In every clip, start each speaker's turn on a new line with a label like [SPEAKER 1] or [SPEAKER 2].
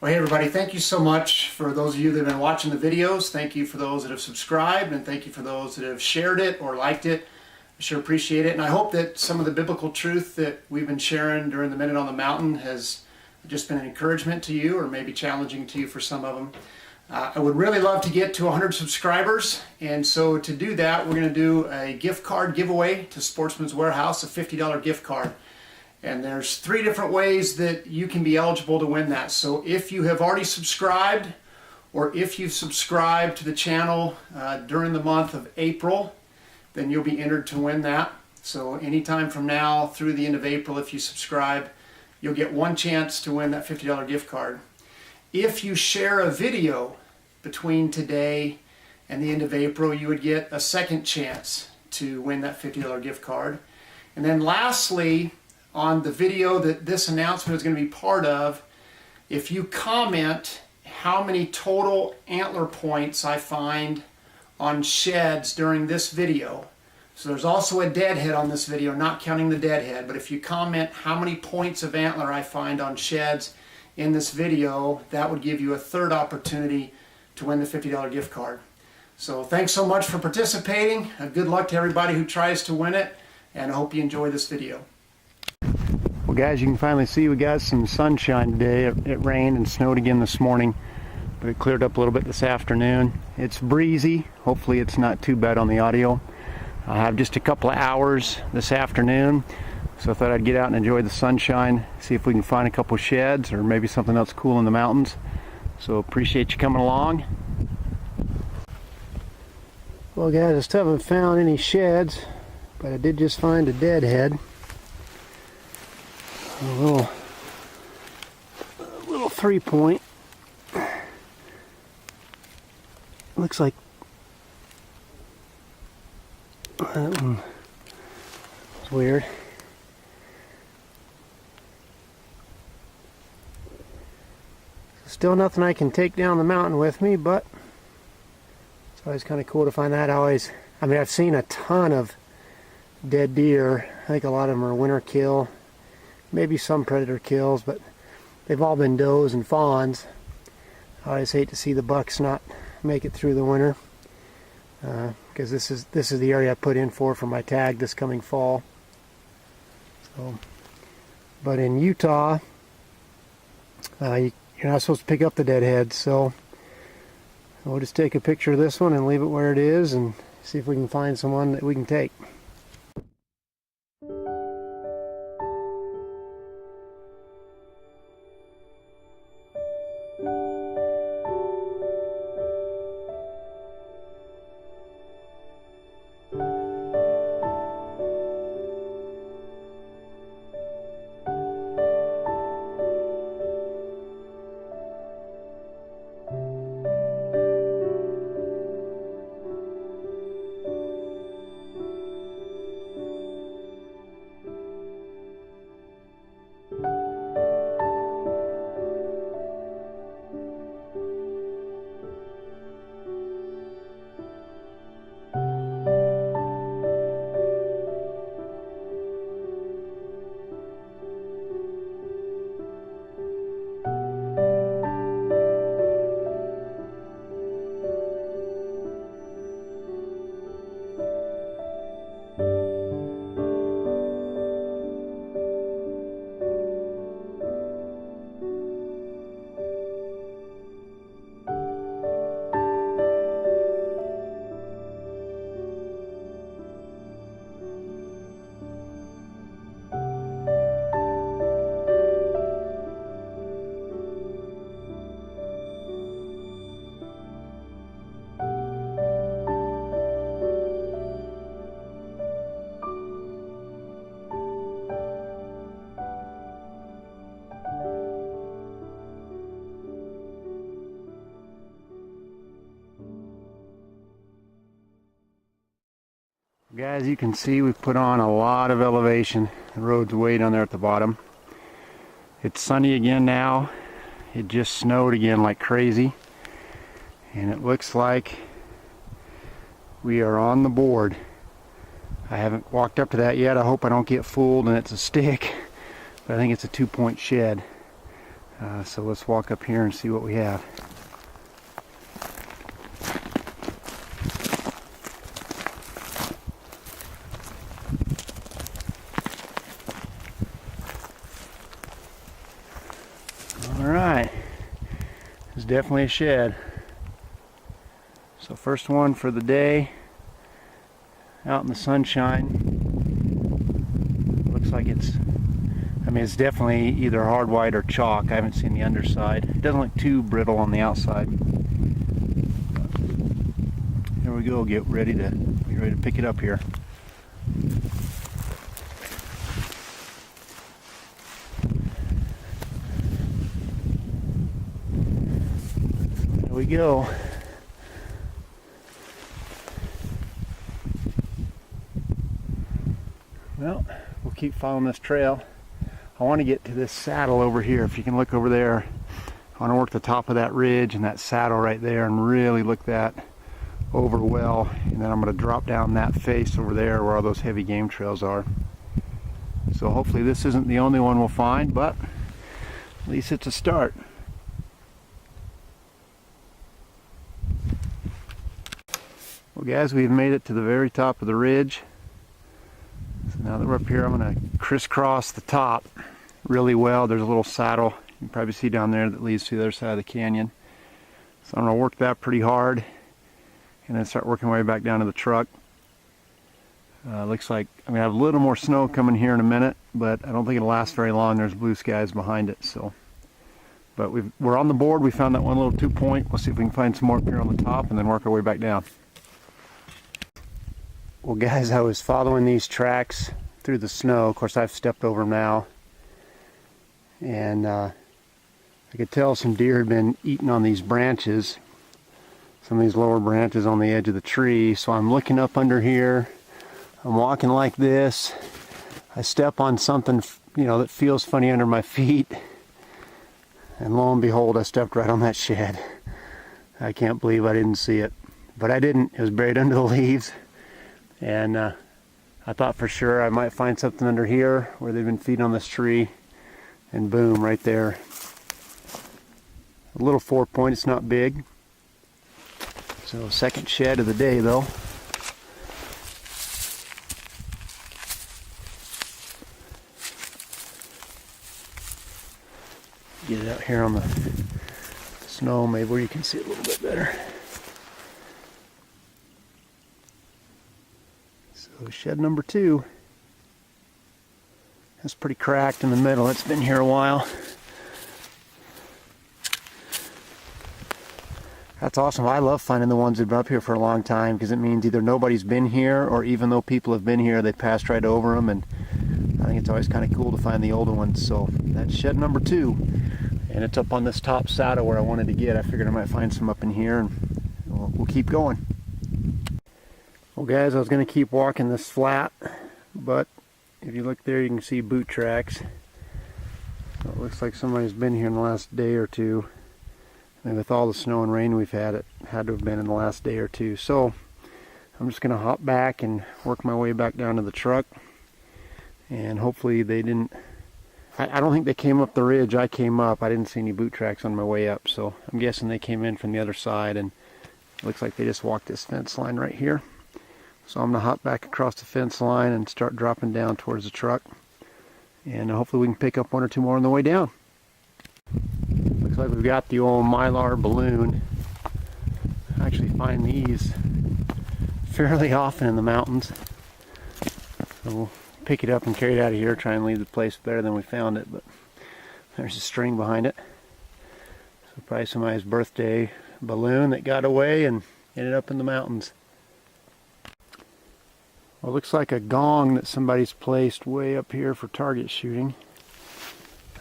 [SPEAKER 1] Well, hey everybody, thank you so much for those of you that have been watching the videos. Thank you for those that have subscribed, and thank you for those that have shared it or liked it. I sure appreciate it, and I hope that some of the biblical truth that we've been sharing during the Minute on the Mountain has just been an encouragement to you, or maybe challenging to you for some of them. I would really love to get to 100 subscribers, and so to do that, we're going to do a gift card giveaway to Sportsman's Warehouse, a $50 gift card. And there's 3 different ways that you can be eligible to win that. So if you have already subscribed, or if you've subscribed to the channel during the month of April, then you'll be entered to win that. So anytime from now through the end of April, if you subscribe, you'll get one chance to win that $50 gift card. If you share a video between today and the end of April, you would get a second chance to win that $50 gift card. And then lastly, on the video that this announcement is going to be part of, if you comment how many total antler points I find on sheds during this video. So there's also a deadhead on this video, not counting the deadhead, but if you comment how many points of antler I find on sheds in this video, that would give you a third opportunity to win the $50 gift card. So thanks so much for participating. Good luck to everybody who tries to win it, and I hope you enjoy this video. Well guys, you can finally see we got some sunshine today. It rained and snowed again this morning, but it cleared up a little bit this afternoon. It's breezy. Hopefully it's not too bad on the audio. I have just a couple of hours this afternoon, so I thought I'd get out and enjoy the sunshine, see if we can find a couple sheds or maybe something else cool in the mountains. So appreciate you coming along. Well guys, I still haven't found any sheds, but I did just find a deadhead. A little 3-point. Looks like that one is weird. Still nothing I can take down the mountain with me, but it's always kind of cool to find that. I've seen a ton of dead deer. I think a lot of them are winter kill. Maybe some predator kills, but they've all been does and fawns. I always hate to see the bucks not make it through the winter, because this is the area I put in for my tag this coming fall. So, but in Utah, you're not supposed to pick up the deadheads, so we'll just take a picture of this one and leave it where it is, and see if we can find someone that we can take. Guys, you can see we've put on a lot of elevation. The road's way down there at the bottom. It's sunny again now. It just snowed again like crazy. And it looks like we are on the board. I haven't walked up to that yet. I hope I don't get fooled and it's a stick. But I think it's a 2-point shed. So let's walk up here and see what we have. Alright, it's definitely a shed. So first one for the day, out in the sunshine. Looks like it's definitely either hard white or chalk. I haven't seen the underside. It doesn't look too brittle on the outside. Here we go, get ready to pick it up here. There we go. Well, we'll keep following this trail. I want to get to this saddle over here. If you can look over there, I want to work the top of that ridge and that saddle right there and really look that over well. And then I'm going to drop down that face over there where all those heavy game trails are. So hopefully this isn't the only one we'll find, but at least it's a start. Well guys, we've made it to the very top of the ridge. So now that we're up here, I'm going to crisscross the top really well. There's a little saddle you can probably see down there that leads to the other side of the canyon. So I'm going to work that pretty hard and then start working my way back down to the truck. Looks like I'm going to have a little more snow coming here in a minute, but I don't think it'll last very long. There's blue skies behind it. But we're on the board. We found that one little 2-point. We'll see if we can find some more up here on the top and then work our way back down. Well guys, I was following these tracks through the snow. Of course I've stepped over them now. And I could tell some deer had been eating on these branches. Some of these lower branches on the edge of the tree. So I'm looking up under here. I'm walking like this. I step on something, that feels funny under my feet. And lo and behold, I stepped right on that shed. I can't believe I didn't see it. But I didn't. It was buried under the leaves. And I thought for sure I might find something under here where they've been feeding on this tree. And boom, right there. A little 4-point, it's not big. So second shed of the day though. Get it out here on the snow, maybe where you can see it a little bit better. So shed number 2. It's pretty cracked in the middle. It's been here a while. That's awesome. I love finding the ones that have been up here for a long time because it means either nobody's been here or even though people have been here, they passed right over them. And I think it's always kind of cool to find the older ones. So that's shed number 2. And it's up on this top saddle where I wanted to get. I figured I might find some up in here and we'll keep going. Well guys, I was going to keep walking this flat, but if you look there you can see boot tracks. So it looks like somebody's been here in the last day or two. And with all the snow and rain we've had, it had to have been in the last day or two. So I'm just going to hop back and work my way back down to the truck. And hopefully they didn't, I don't think they came up the ridge I came up. I didn't see any boot tracks on my way up. So I'm guessing they came in from the other side and it looks like they just walked this fence line right here. So I'm going to hop back across the fence line and start dropping down towards the truck. And hopefully we can pick up 1 or 2 more on the way down. Looks like we've got the old Mylar balloon. I actually find these fairly often in the mountains. So we'll pick it up and carry it out of here, try and leave the place better than we found it. But there's a string behind it. So probably somebody's birthday balloon that got away and ended up in the mountains. Well, it looks like a gong that somebody's placed way up here for target shooting.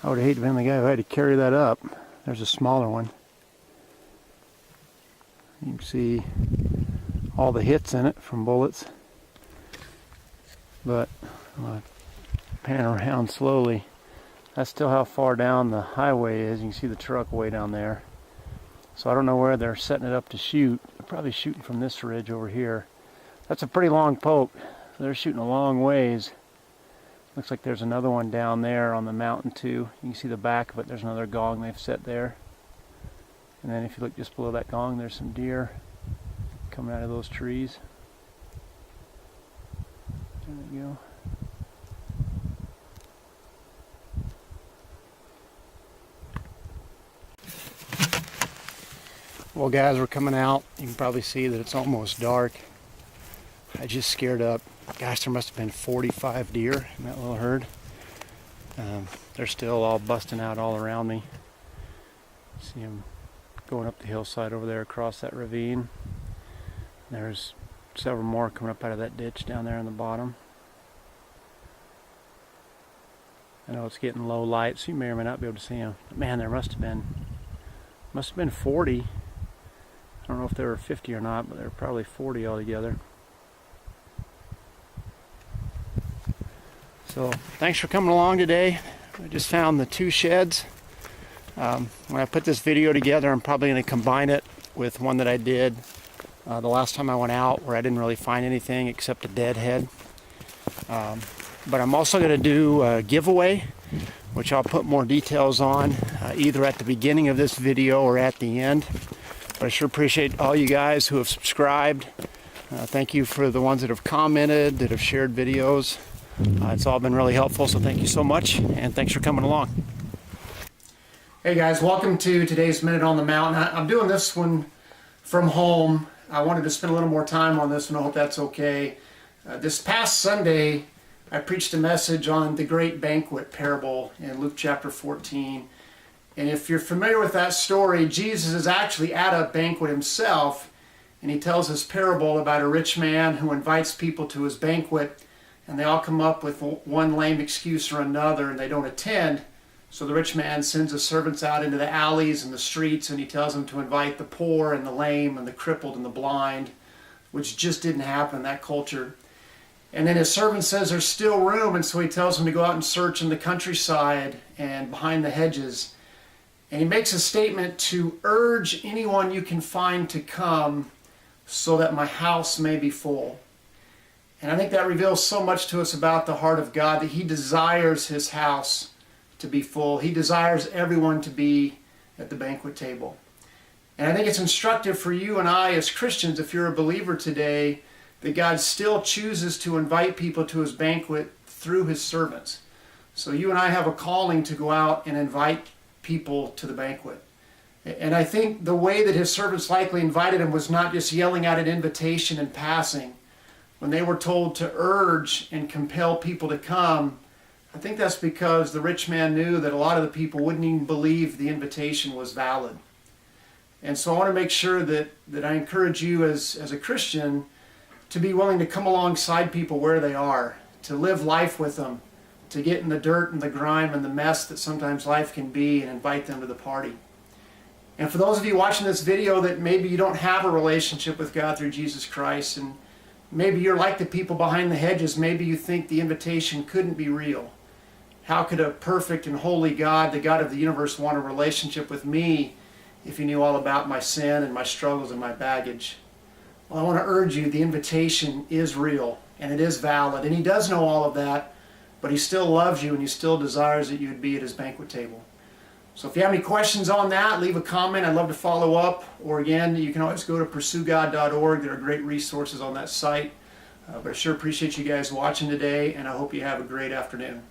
[SPEAKER 1] I would hate to have been the guy who had to carry that up. There's a smaller one. You can see all the hits in it from bullets. But I'm going to pan around slowly. That's still how far down the highway is. You can see the truck way down there. So I don't know where they're setting it up to shoot. They're probably shooting from this ridge over here. That's a pretty long poke. They're shooting a long ways. Looks like there's another one down there on the mountain too. You can see the back of it. There's another gong they've set there. And then if you look just below that gong, there's some deer coming out of those trees. There we go. Well guys, we're coming out. You can probably see that it's almost dark. I just scared up. Gosh, there must have been 45 deer in that little herd. They're still all busting out all around me. See them going up the hillside over there across that ravine. There's several more coming up out of that ditch down there on the bottom. I know it's getting low light, so you may or may not be able to see them. But man, there must have been 40. I don't know if there were 50 or not, but there were probably 40 altogether. So thanks for coming along today. I just found the 2 sheds. When I put this video together, I'm probably going to combine it with one that I did the last time I went out, where I didn't really find anything except a deadhead. But I'm also going to do a giveaway, which I'll put more details on either at the beginning of this video or at the end. But I sure appreciate all you guys who have subscribed. Thank you for the ones that have commented, that have shared videos. It's all been really helpful, so thank you so much, and thanks for coming along. Hey guys, welcome to today's Minute on the Mountain. I'm doing this one from home. I wanted to spend a little more time on this one. I hope that's okay. This past Sunday, I preached a message on the great banquet parable in Luke chapter 14. And if you're familiar with that story, Jesus is actually at a banquet himself, and he tells this parable about a rich man who invites people to his banquet, and they all come up with one lame excuse or another, and they don't attend. So the rich man sends his servants out into the alleys and the streets, and he tells them to invite the poor and the lame and the crippled and the blind, which just didn't happen in that culture. And then his servant says there's still room, and so he tells them to go out and search in the countryside and behind the hedges. And he makes a statement to urge anyone you can find to come so that my house may be full. And I think that reveals so much to us about the heart of God, that he desires his house to be full. He desires everyone to be at the banquet table. And I think it's instructive for you and I as Christians, if you're a believer today, that God still chooses to invite people to his banquet through his servants. So you and I have a calling to go out and invite people to the banquet. And I think the way that his servants likely invited him was not just yelling out an invitation and passing. When they were told to urge and compel people to come, I think that's because the rich man knew that a lot of the people wouldn't even believe the invitation was valid. And so I want to make sure that I encourage you as a Christian to be willing to come alongside people where they are, to live life with them, to get in the dirt and the grime and the mess that sometimes life can be, and invite them to the party. And for those of you watching this video that maybe you don't have a relationship with God through Jesus Christ, and maybe you're like the people behind the hedges, maybe you think the invitation couldn't be real. How could a perfect and holy God, the God of the universe, want a relationship with me if he knew all about my sin and my struggles and my baggage? Well, I want to urge you, the invitation is real and it is valid, and he does know all of that, but he still loves you and he still desires that you would be at his banquet table. So if you have any questions on that, leave a comment. I'd love to follow up. Or again, you can always go to pursuegod.org. There are great resources on that site. But I sure appreciate you guys watching today, and I hope you have a great afternoon.